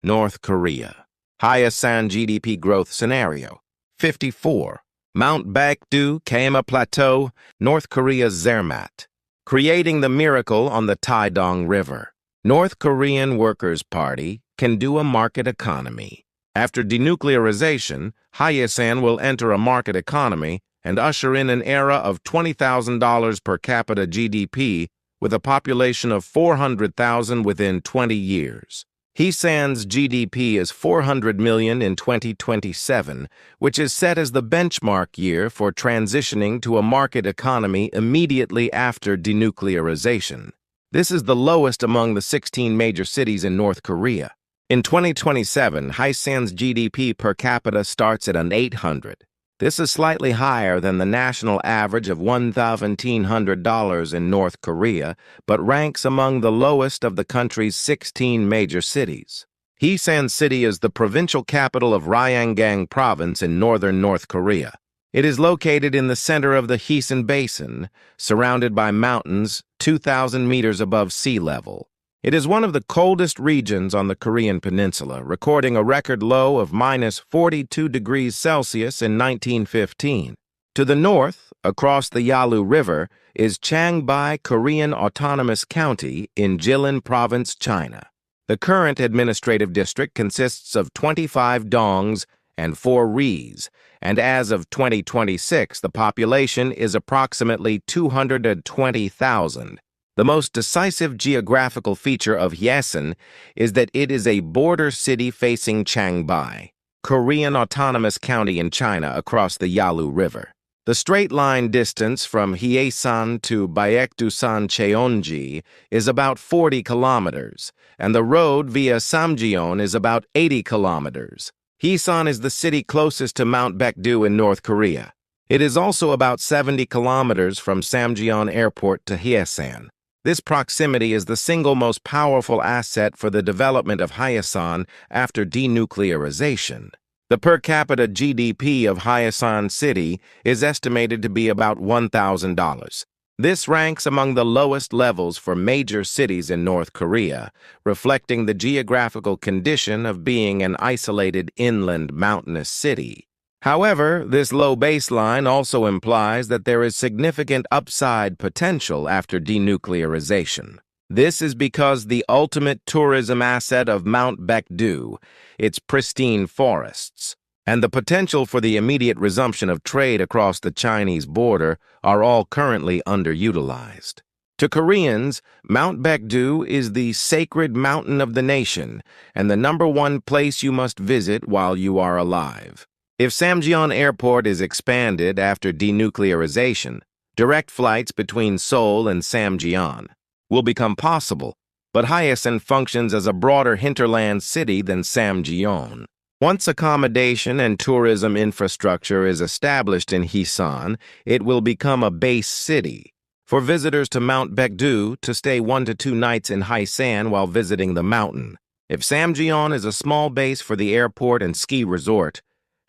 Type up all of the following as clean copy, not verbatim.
North Korea. Hyesan GDP growth scenario. 54. Mount Baekdu, Kaema Plateau, North Korea's Zermatt. Creating the miracle on the Taedong River. North Korean Workers' Party can do a market economy. After denuclearization, Hyesan will enter a market economy and usher in an era of $20,000 per capita GDP with a population of 400,000 within 20 years. Hyesan's GDP is 400 million in 2027, which is set as the benchmark year for transitioning to a market economy immediately after denuclearization. This is the lowest among the 16 major cities in North Korea. In 2027, Hyesan's GDP per capita starts at an 800. This is slightly higher than the national average of $1,700 in North Korea, but ranks among the lowest of the country's 16 major cities. Hyesan City is the provincial capital of Ryanggang Province in northern North Korea. It is located in the center of the Hyesan Basin, surrounded by mountains 2,000 meters above sea level. It is one of the coldest regions on the Korean Peninsula, recording a record low of -42 degrees Celsius in 1915. To the north, across the Yalu River, is Changbai Korean Autonomous County in Jilin Province, China. The current administrative district consists of 25 dongs and 4 ris, and as of 2026, the population is approximately 220,000. The most decisive geographical feature of Hyesan is that it is a border city facing Changbai Korean Autonomous County in China across the Yalu River. The straight-line distance from Hyesan to Baekdu-san Cheonji is about 40 kilometers, and the road via Samjeon is about 80 kilometers. Hyesan is the city closest to Mount Baekdu in North Korea. It is also about 70 kilometers from Samjeon Airport to Hyesan. This proximity is the single most powerful asset for the development of Hyesan after denuclearization. The per capita GDP of Hyesan City is estimated to be about $1,000. This ranks among the lowest levels for major cities in North Korea, reflecting the geographical condition of being an isolated inland mountainous city. However, this low baseline also implies that there is significant upside potential after denuclearization. This is because the ultimate tourism asset of Mount Baekdu, its pristine forests, and the potential for the immediate resumption of trade across the Chinese border are all currently underutilized. To Koreans, Mount Baekdu is the sacred mountain of the nation and the #1 place you must visit while you are alive. If Samjeon Airport is expanded after denuclearization, direct flights between Seoul and Samjeon will become possible, but Hyesan functions as a broader hinterland city than Samjeon. Once accommodation and tourism infrastructure is established in Hyesan, it will become a base city. For visitors to Mount Baekdu to stay 1 to 2 nights in Hyesan while visiting the mountain. If Samjeon is a small base for the airport and ski resort,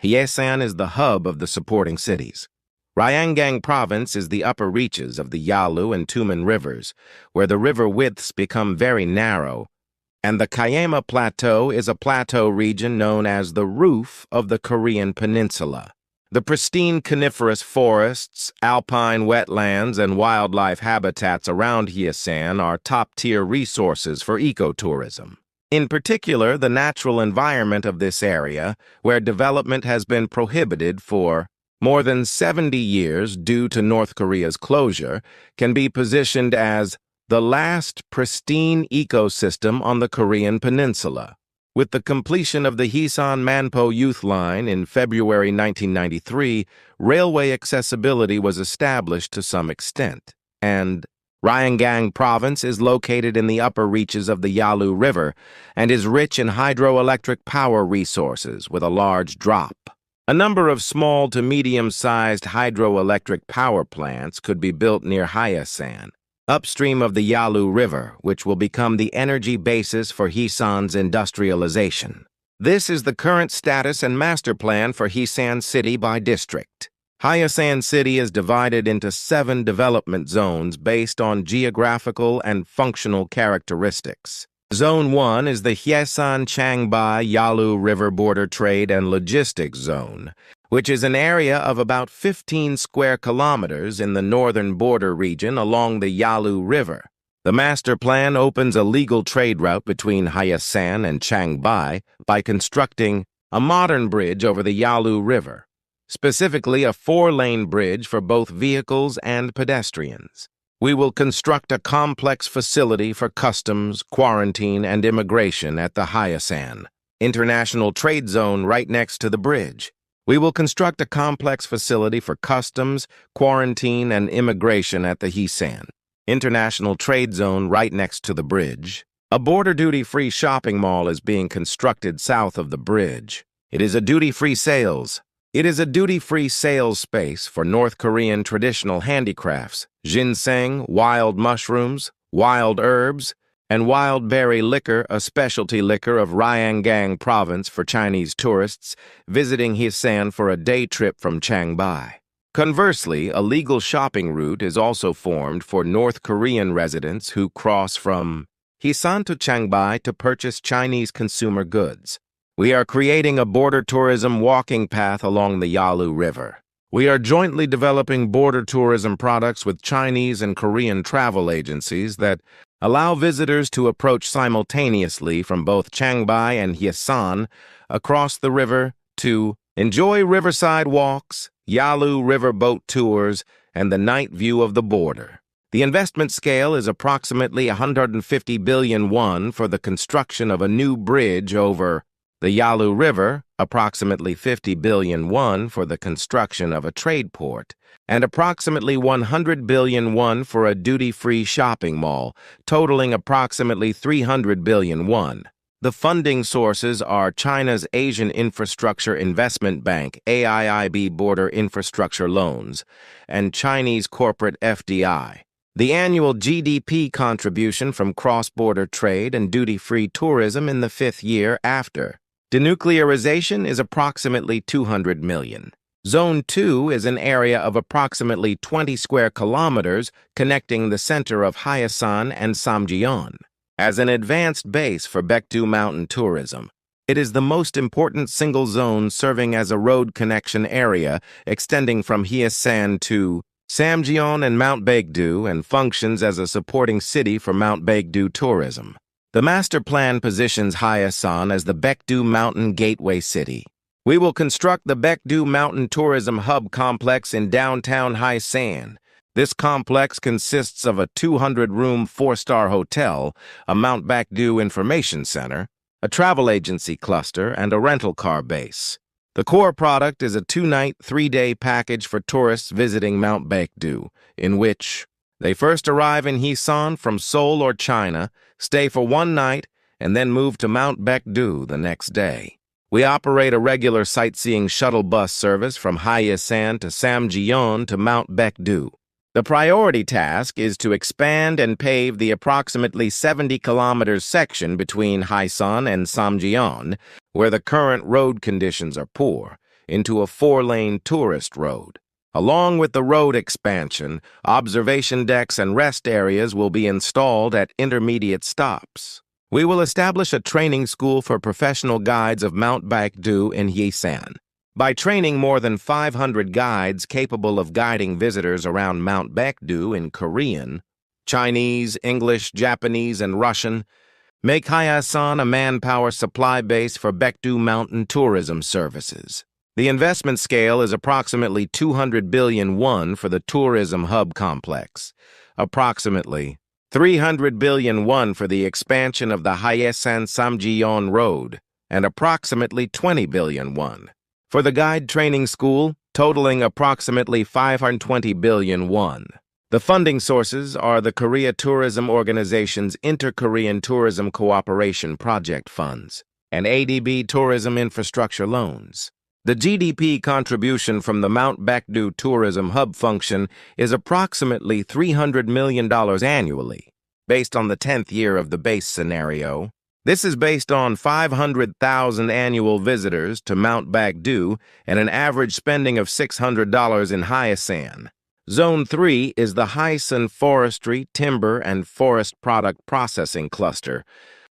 Hyesan is the hub of the supporting cities. Ryanggang Province is the upper reaches of the Yalu and Tumen rivers, where the river widths become very narrow, and the Kaema Plateau is a plateau region known as the roof of the Korean Peninsula. The pristine coniferous forests, alpine wetlands, and wildlife habitats around Hyesan are top-tier resources for ecotourism. In particular, the natural environment of this area, where development has been prohibited for more than 70 years due to North Korea's closure, can be positioned as the last pristine ecosystem on the Korean Peninsula. With the completion of the Hyesan-Manpo Youth Line in February 1993, railway accessibility was established to some extent, and Ryanggang Province is located in the upper reaches of the Yalu River and is rich in hydroelectric power resources with a large drop. A number of small to medium-sized hydroelectric power plants could be built near Hyesan, upstream of the Yalu River, which will become the energy basis for Hyesan's industrialization. This is the current status and master plan for Hyesan City by district. Hyesan City is divided into 7 development zones based on geographical and functional characteristics. Zone 1 is the Hyesan Changbai Yalu River Border Trade and Logistics Zone, which is an area of about 15 square kilometers in the northern border region along the Yalu River. The master plan opens a legal trade route between Hyesan and Changbai by constructing a modern bridge over the Yalu River, specifically a 4-lane bridge for both vehicles and pedestrians. We will construct a complex facility for customs, quarantine, and immigration at the Hyesan International Trade Zone right next to the bridge. We will construct a complex facility for customs, quarantine, and immigration at the Hyesan International Trade Zone right next to the bridge. A border duty-free shopping mall is being constructed south of the bridge. It is a duty-free sales space for North Korean traditional handicrafts, ginseng, wild mushrooms, wild herbs, and wild berry liquor, a specialty liquor of Ryanggang Province for Chinese tourists visiting Hyesan for a day trip from Changbai. Conversely, a legal shopping route is also formed for North Korean residents who cross from Hyesan to Changbai to purchase Chinese consumer goods. We are creating a border tourism walking path along the Yalu River. We are jointly developing border tourism products with Chinese and Korean travel agencies that allow visitors to approach simultaneously from both Changbai and Hyesan across the river to enjoy riverside walks, Yalu River boat tours, and the night view of the border. The investment scale is approximately 150 billion won for the construction of a new bridge over the Yalu River, approximately 50 billion won for the construction of a trade port, and approximately 100 billion won for a duty-free shopping mall, totaling approximately 300 billion won. The funding sources are China's Asian Infrastructure Investment Bank, AIIB Border Infrastructure Loans, and Chinese corporate FDI. The annual GDP contribution from cross-border trade and duty-free tourism in the 5th year after denuclearization is approximately 200 million. Zone 2 is an area of approximately 20 square kilometers connecting the center of Hyesan and Samjiyon. As an advanced base for Baekdu mountain tourism, it is the most important single zone serving as a road connection area extending from Hyesan to Samjiyon and Mount Baekdu and functions as a supporting city for Mount Baekdu tourism. The master plan positions Hyesan as the Baekdu Mountain Gateway City. We will construct the Baekdu Mountain Tourism Hub Complex in downtown Hyesan. This complex consists of a 200-room 4-star hotel, a Mount Baekdu Information Center, a travel agency cluster, and a rental car base. The core product is a 2-night, 3-day package for tourists visiting Mount Baekdu, in which they first arrive in Hyesan from Seoul or China, stay for 1 night, and then move to Mount Baekdu the next day. We operate a regular sightseeing shuttle bus service from Hyesan to Samjiyon to Mount Baekdu. The priority task is to expand and pave the approximately 70-kilometer section between Hyesan and Samjiyon, where the current road conditions are poor, into a 4-lane tourist road. Along with the road expansion, observation decks and rest areas will be installed at intermediate stops. We will establish a training school for professional guides of Mount Baekdu in Hyesan. By training more than 500 guides capable of guiding visitors around Mount Baekdu in Korean, Chinese, English, Japanese, and Russian, make Hyesan a manpower supply base for Baekdu mountain tourism services. The investment scale is approximately 200 billion won for the tourism hub complex, approximately 300 billion won for the expansion of the Hyesan-Samjiyon Road, and approximately 20 billion won for the guide training school, totaling approximately 520 billion won. The funding sources are the Korea Tourism Organization's Inter-Korean Tourism Cooperation Project Funds and ADB Tourism Infrastructure Loans. The GDP contribution from the Mount Baekdu Tourism Hub function is approximately $300 million annually, based on the 10th year of the base scenario. This is based on 500,000 annual visitors to Mount Baekdu and an average spending of $600 in Hyesan. Zone 3 is the Hyesan Forestry, Timber, and Forest Product Processing Cluster,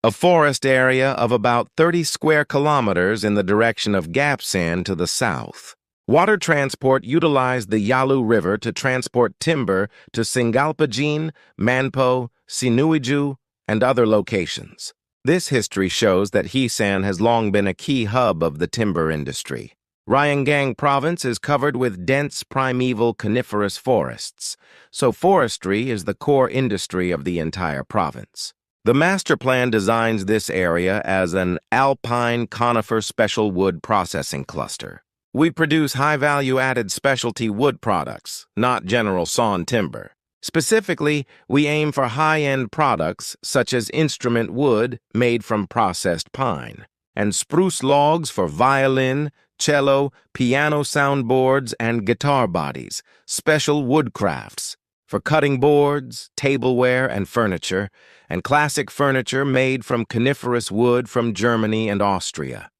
a forest area of about 30 square kilometers in the direction of Gapsan to the south. Water transport utilized the Yalu River to transport timber to Singalpajin, Manpo, Sinuiju, and other locations. This history shows that Hyesan has long been a key hub of the timber industry. Ryanggang Province is covered with dense primeval coniferous forests, so forestry is the core industry of the entire province. The master plan designs this area as an alpine conifer special wood processing cluster. We produce high-value-added specialty wood products, not general sawn timber. Specifically, we aim for high-end products such as instrument wood made from processed pine, and spruce logs for violin, cello, piano soundboards, and guitar bodies, special wood crafts for cutting boards, tableware, and furniture, and classic furniture made from coniferous wood from Germany and Austria.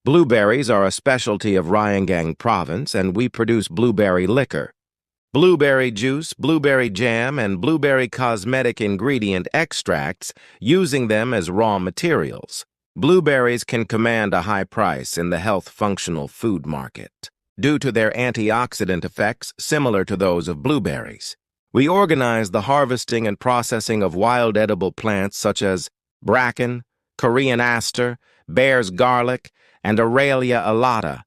Blueberries are a specialty of Ryanggang Province, and we produce blueberry liquor, blueberry juice, blueberry jam, and blueberry cosmetic ingredient extracts using them as raw materials. Blueberries can command a high price in the health-functional food market due to their antioxidant effects similar to those of blueberries. We organize the harvesting and processing of wild edible plants such as bracken, Korean aster, bear's garlic, and Aralia alata,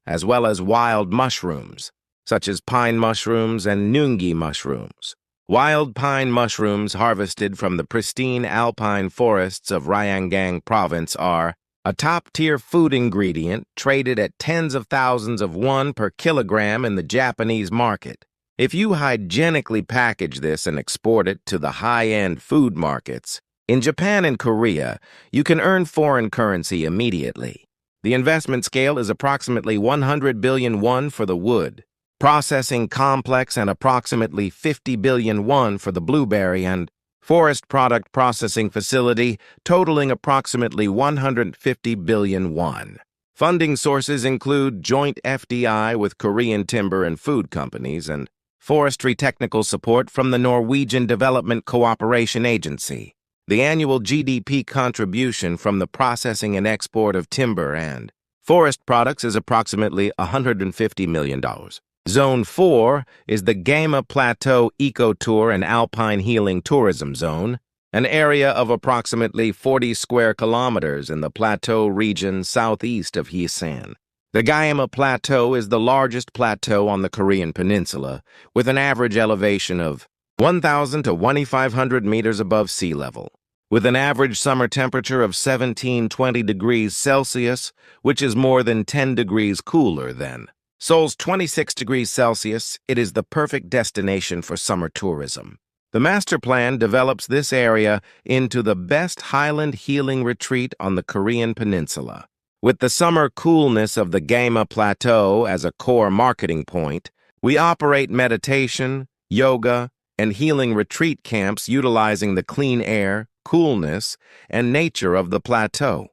as well as wild mushrooms, such as pine mushrooms and nungi mushrooms. Wild pine mushrooms harvested from the pristine alpine forests of Ryanggang Province are a top-tier food ingredient traded at tens of thousands of won per kilogram in the Japanese market. If you hygienically package this and export it to the high-end food markets, in Japan and Korea, you can earn foreign currency immediately. The investment scale is approximately 100 billion won for the wood, processing complex and approximately 50 billion won for the blueberry and forest product processing facility, totaling approximately 150 billion won. Funding sources include joint FDI with Korean timber and food companies and forestry technical support from the Norwegian Development Cooperation Agency. The annual GDP contribution from the processing and export of timber and forest products is approximately $150 million. Zone 4 is the Kaema Plateau Eco-Tour and Alpine Healing Tourism Zone, an area of approximately 40 square kilometers in the Plateau region southeast of Hyesan. The Kaema Plateau is the largest plateau on the Korean Peninsula, with an average elevation of 1,000 to 2,500 meters above sea level, with an average summer temperature of 17-20 degrees Celsius, which is more than 10 degrees cooler than Seoul's 26 degrees Celsius. It is the perfect destination for summer tourism. The master plan develops this area into the best highland healing retreat on the Korean Peninsula. With the summer coolness of the Kaema Plateau as a core marketing point, we operate meditation, yoga, and healing retreat camps utilizing the clean air, coolness, and nature of the plateau.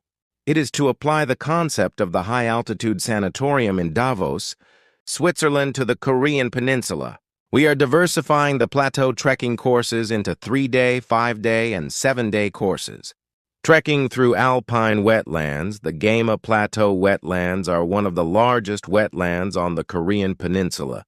It is to apply the concept of the high-altitude sanatorium in Davos, Switzerland to the Korean Peninsula. We are diversifying the plateau trekking courses into 3-day, 5-day, and 7-day courses. Trekking through alpine wetlands, the Kaema Plateau wetlands are one of the largest wetlands on the Korean Peninsula.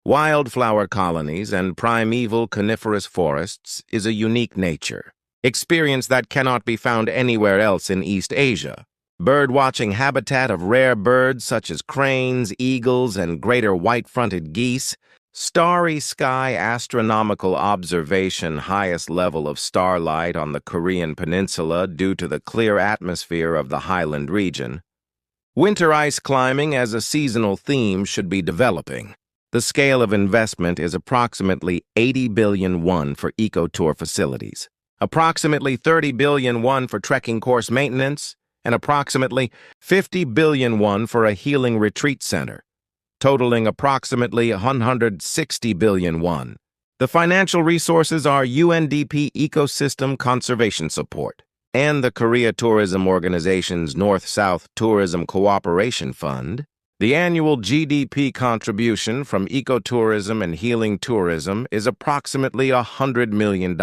Wildflower colonies and primeval coniferous forests is a unique nature, experience that cannot be found anywhere else in East Asia. Bird-watching habitat of rare birds such as cranes, eagles, and greater white-fronted geese. Starry sky astronomical observation, highest level of starlight on the Korean Peninsula due to the clear atmosphere of the highland region. Winter ice climbing as a seasonal theme should be developing. The scale of investment is approximately 80 billion won for eco-tour facilities, approximately 30 billion won for trekking course maintenance, and approximately 50 billion won for a healing retreat center, totaling approximately 160 billion won. The financial resources are UNDP Ecosystem Conservation Support and the Korea Tourism Organization's North-South Tourism Cooperation Fund. The annual GDP contribution from ecotourism and healing tourism is approximately $100 million.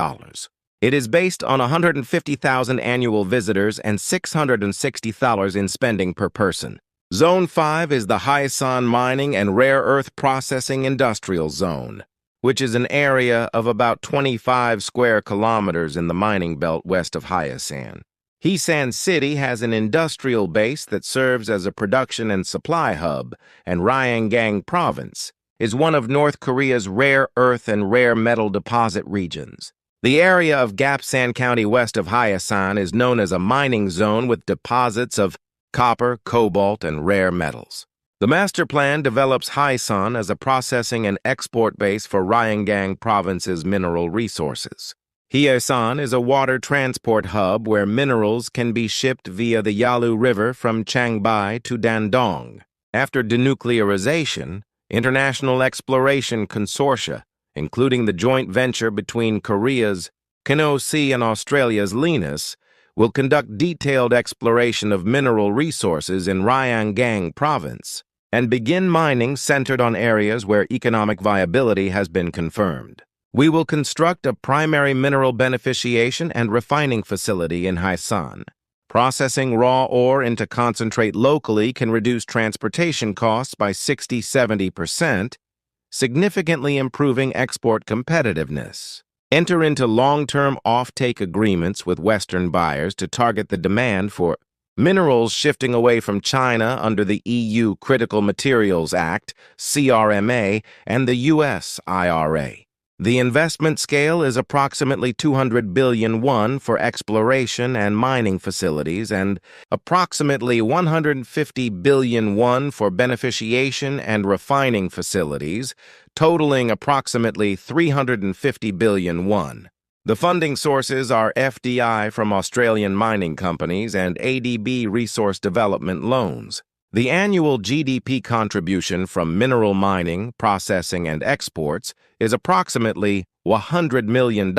It is based on 150,000 annual visitors and $660 in spending per person. Zone 5 is the Hyesan Mining and Rare Earth Processing Industrial Zone, which is an area of about 25 square kilometers in the mining belt west of Hyesan. Hyesan City has an industrial base that serves as a production and supply hub, and Ryanggang Province is one of North Korea's rare earth and rare metal deposit regions. The area of Gapsan County west of Hyesan is known as a mining zone with deposits of copper, cobalt, and rare metals. The master plan develops Hyesan as a processing and export base for Ryanggang Province's mineral resources. Hyesan is a water transport hub where minerals can be shipped via the Yalu River from Changbai to Dandong. After denuclearization, international exploration consortia, including the joint venture between Korea's Kano Sea and Australia's Linus, will conduct detailed exploration of mineral resources in Ryanggang Province and begin mining centered on areas where economic viability has been confirmed. We will construct a primary mineral beneficiation and refining facility in Hyesan. Processing raw ore into concentrate locally can reduce transportation costs by 60–70%, significantly improving export competitiveness. Enter into long-term offtake agreements with Western buyers to target the demand for minerals shifting away from China under the EU Critical Materials Act, CRMA, and the US IRA. The investment scale is approximately 200 billion won for exploration and mining facilities and approximately 150 billion won for beneficiation and refining facilities, totaling approximately 350 billion won. The funding sources are FDI from Australian mining companies and ADB resource development loans. The annual GDP contribution from mineral mining, processing, and exports is approximately $100 million.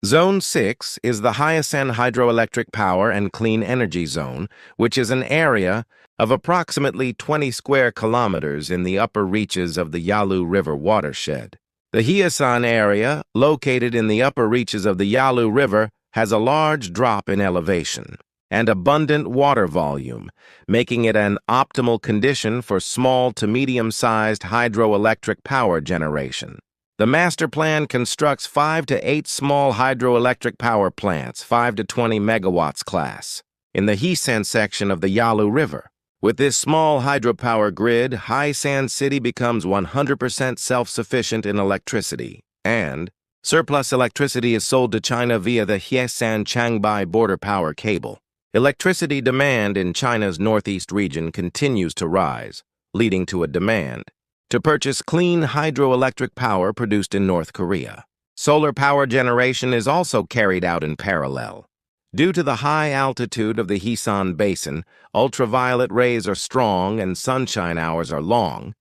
Zone 6 is the Hyesan Hydroelectric Power and Clean Energy Zone, which is an area of approximately 20 square kilometers in the upper reaches of the Yalu River watershed. The Hyesan area, located in the upper reaches of the Yalu River, has a large drop in elevation and abundant water volume, making it an optimal condition for small to medium-sized hydroelectric power generation. The master plan constructs 5 to 8 small hydroelectric power plants, 5 to 20 megawatts class, in the Hyesan section of the Yalu River. With this small hydropower grid, Hyesan City becomes 100% self-sufficient in electricity, and surplus electricity is sold to China via the Hyesan-Changbai border power cable. Electricity demand in China's northeast region continues to rise, leading to a demand to purchase clean hydroelectric power produced in North Korea. Solar power generation is also carried out in parallel. Due to the high altitude of the Hyesan Basin, ultraviolet rays are strong and sunshine hours are long,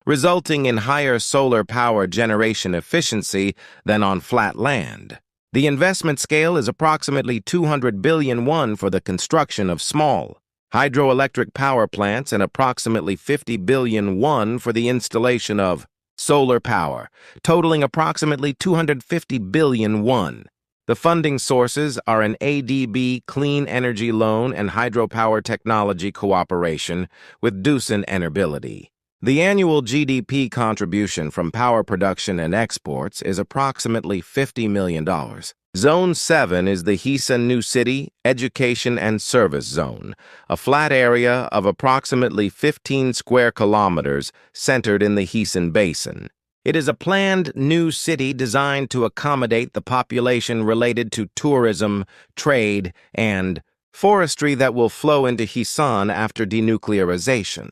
resulting in higher solar power generation efficiency than on flat land. The investment scale is approximately 200 billion won for the construction of small hydroelectric power plants and approximately 50 billion won for the installation of solar power, totaling approximately 250 billion won. The funding sources are an ADB clean energy loan and hydropower technology cooperation with Doosan Enerbility. The annual GDP contribution from power production and exports is approximately $50 million. Zone 7 is the Hyesan New City Education and Service Zone, a flat area of approximately 15 square kilometers centered in the Hyesan Basin. It is a planned new city designed to accommodate the population related to tourism, trade, and forestry that will flow into Hyesan after denuclearization.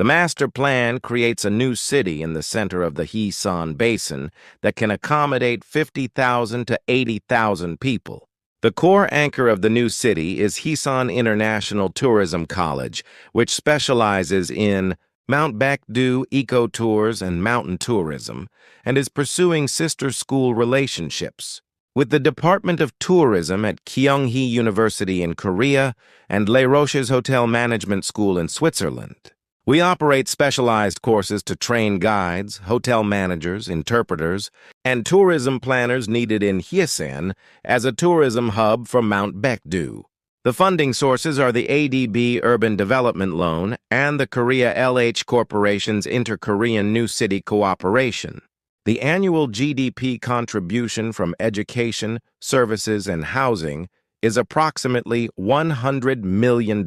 The master plan creates a new city in the center of the Hyesan Basin that can accommodate 50,000 to 80,000 people. The core anchor of the new city is Hyesan International Tourism College, which specializes in Mount Baekdu eco-tours and mountain tourism, and is pursuing sister school relationships with the Department of Tourism at Kyunghee University in Korea and Les Roches Hotel Management School in Switzerland. We operate specialized courses to train guides, hotel managers, interpreters, and tourism planners needed in Hyesan as a tourism hub for Mount Baekdu. The funding sources are the ADB Urban Development Loan and the Korea LH Corporation's Inter-Korean New City Cooperation. The annual GDP contribution from education, services, and housing is approximately $100 million.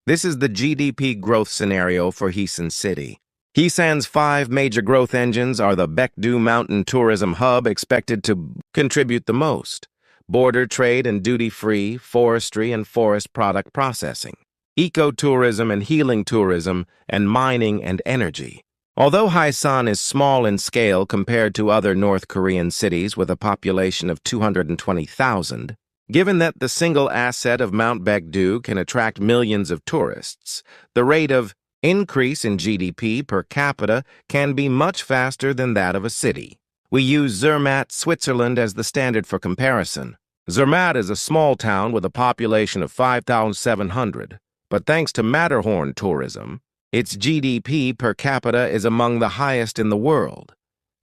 This is the GDP growth scenario for Hyesan City. Hyesan's 5 major growth engines are the Baekdu Mountain Tourism Hub, expected to contribute the most, border trade and duty-free, forestry and forest product processing, ecotourism and healing tourism, and mining and energy. Although Hyesan is small in scale compared to other North Korean cities with a population of 220,000, given that the single asset of Mount Baekdu can attract millions of tourists, the rate of increase in GDP per capita can be much faster than that of a city. We use Zermatt, Switzerland as the standard for comparison. Zermatt is a small town with a population of 5,700, but thanks to Matterhorn tourism, its GDP per capita is among the highest in the world,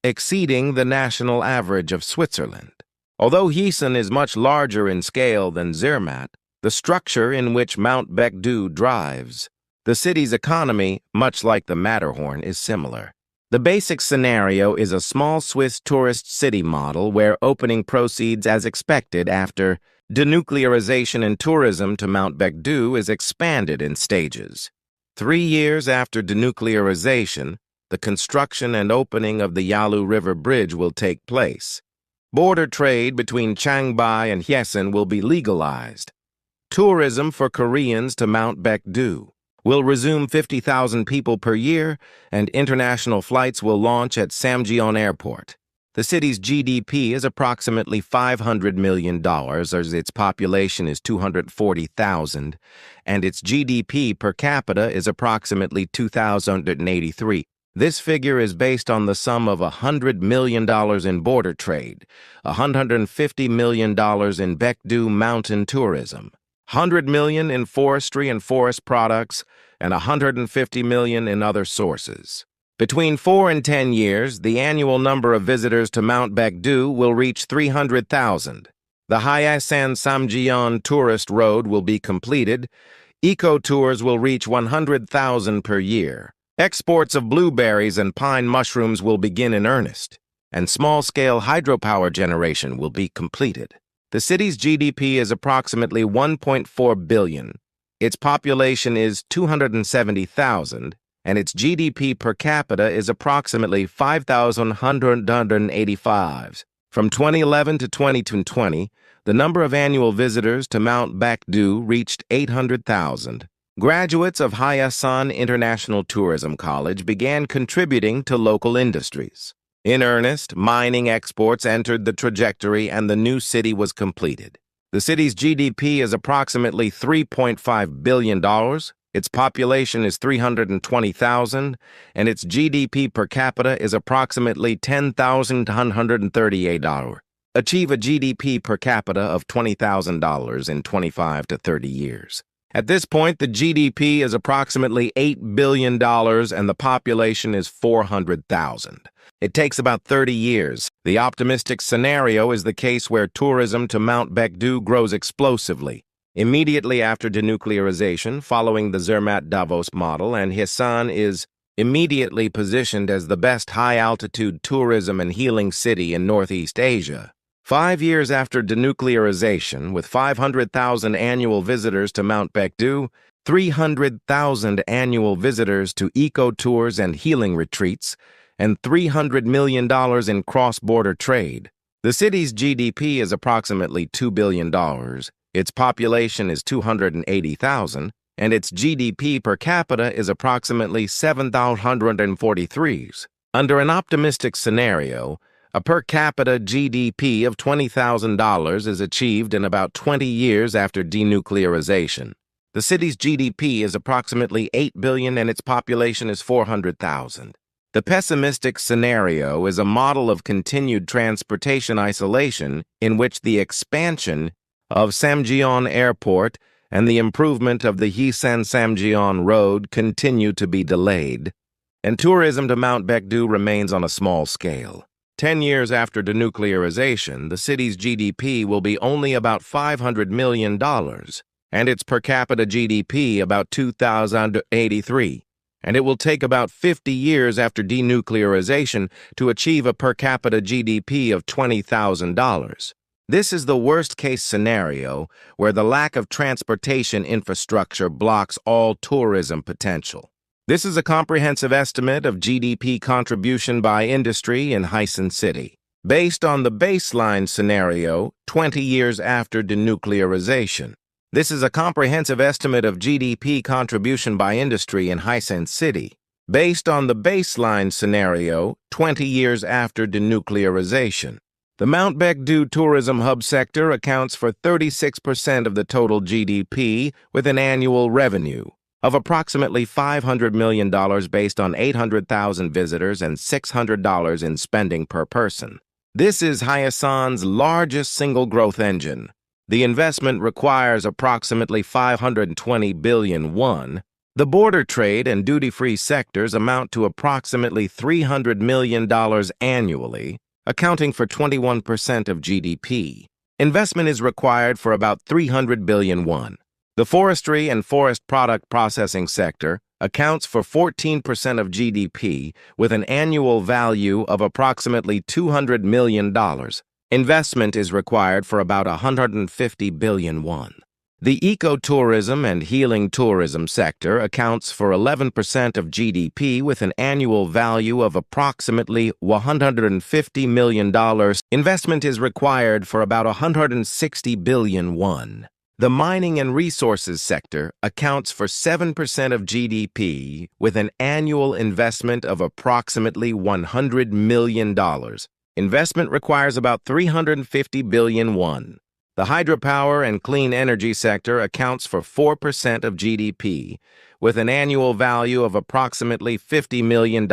exceeding the national average of Switzerland. Although Hyesan is much larger in scale than Zermatt, the structure in which Mount Baekdu drives, the city's economy, much like the Matterhorn, is similar. The basic scenario is a small Swiss tourist city model where opening proceeds as expected after denuclearization and tourism to Mount Baekdu is expanded in stages. 3 years after denuclearization, the construction and opening of the Yalu River Bridge will take place. Border trade between Changbai and Hyesan will be legalized. Tourism for Koreans to Mount Baekdu will resume 50,000 people per year, and international flights will launch at Samjeon Airport. The city's GDP is approximately $500 million, as its population is 240,000, and its GDP per capita is approximately $2,083. This figure is based on the sum of $100 million in border trade, $150 million in Baekdu mountain tourism, $100 million in forestry and forest products, and $150 million in other sources. Between 4 and 10 years, the annual number of visitors to Mount Baekdu will reach 300,000. The Hyesan Samjeon Tourist Road will be completed. Eco-tours will reach 100,000 per year. Exports of blueberries and pine mushrooms will begin in earnest, and small-scale hydropower generation will be completed. The city's GDP is approximately $1.4 billion. Its population is 270,000, and its GDP per capita is approximately $5,185. From 2011 to 2020, the number of annual visitors to Mount Baekdu reached 800,000. Graduates of Hyesan International Tourism College began contributing to local industries. In earnest, mining exports entered the trajectory and the new city was completed. The city's GDP is approximately $3.5 billion, its population is 320,000, and its GDP per capita is approximately $10,138. Achieve a GDP per capita of $20,000 in 25 to 30 years. At this point, the GDP is approximately $8 billion and the population is 400,000. It takes about 30 years. The optimistic scenario is the case where tourism to Mount Baekdu grows explosively. Immediately after denuclearization, following the Zermatt Davos model, and Hyesan is immediately positioned as the best high-altitude tourism and healing city in Northeast Asia. 5 years after denuclearization, with 500,000 annual visitors to Mount Baekdu, 300,000 annual visitors to eco-tours and healing retreats, and $300 million in cross-border trade. The city's GDP is approximately $2 billion, its population is 280,000, and its GDP per capita is approximately $7,143. Under an optimistic scenario, a per capita GDP of $20,000 is achieved in about 20 years after denuclearization. The city's GDP is approximately $8 billion and its population is 400,000. The pessimistic scenario is a model of continued transportation isolation in which the expansion of Samjeon Airport and the improvement of the Hyesan Road continue to be delayed, and tourism to Mount Baekdu remains on a small scale. 10 years after denuclearization, the city's GDP will be only about $500 million, and its per capita GDP about 2,083. And it will take about 50 years after denuclearization to achieve a per capita GDP of $20,000. This is the worst-case scenario where the lack of transportation infrastructure blocks all tourism potential. This is a comprehensive estimate of GDP contribution by industry in Hyesan City, based on the baseline scenario 20 years after denuclearization. This is a comprehensive estimate of GDP contribution by industry in Hyesan City, based on the baseline scenario 20 years after denuclearization. The Mount Baekdu tourism hub sector accounts for 36% of the total GDP with an annual revenue of approximately $500 million based on 800,000 visitors and $600 in spending per person. This is Hyesan's largest single growth engine. The investment requires approximately 520 billion won. The border trade and duty-free sectors amount to approximately $300 million annually, accounting for 21% of GDP. Investment is required for about 300 billion won. The forestry and forest product processing sector accounts for 14% of GDP with an annual value of approximately $200 million. Investment is required for about 150 billion won. The ecotourism and healing tourism sector accounts for 11% of GDP with an annual value of approximately $150 million. Investment is required for about 160 billion won. The mining and resources sector accounts for 7% of GDP with an annual investment of approximately $100 million. Investment requires about 350 billion won. The hydropower and clean energy sector accounts for 4% of GDP with an annual value of approximately $50 million.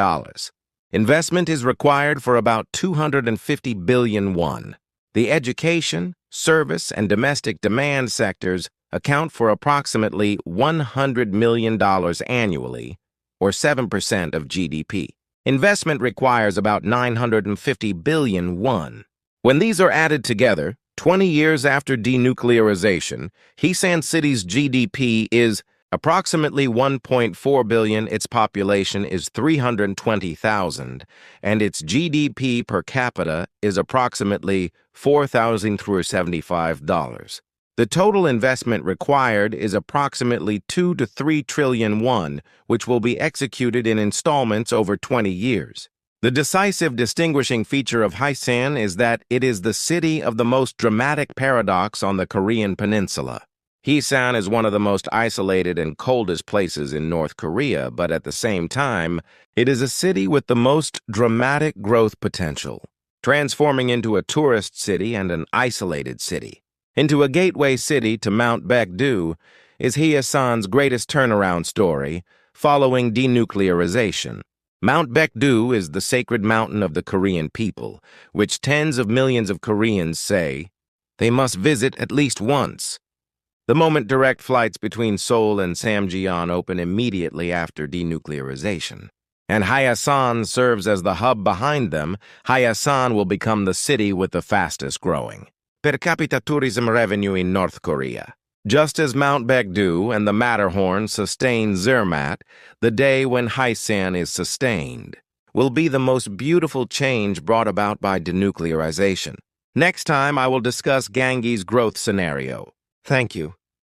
Investment is required for about 250 billion won. The education, service, and domestic demand sectors account for approximately $100 million annually, or 7% of GDP. Investment requires about 950 billion won. When these are added together, 20 years after denuclearization, Hyesan City's GDP is approximately 1.4 billion, its population is 320,000, and its GDP per capita is approximately $4,075. The total investment required is approximately 2 to 3 trillion won, which will be executed in installments over 20 years. The decisive distinguishing feature of Hyesan is that it is the city of the most dramatic paradox on the Korean Peninsula. Hyesan is one of the most isolated and coldest places in North Korea, but at the same time, it is a city with the most dramatic growth potential, transforming into a tourist city and an isolated city. Into a gateway city to Mount Baekdu is Hyesan's greatest turnaround story following denuclearization. Mount Baekdu is the sacred mountain of the Korean people, which tens of millions of Koreans say they must visit at least once. The moment direct flights between Seoul and Samjian open immediately after denuclearization, and Hyesan serves as the hub behind them, Hyesan will become the city with the fastest growing per capita tourism revenue in North Korea. Just as Mount Baekdu and the Matterhorn sustain Zermatt, the day when Hyesan is sustained will be the most beautiful change brought about by denuclearization. Next time, I will discuss Ganggi's growth scenario. Thank you.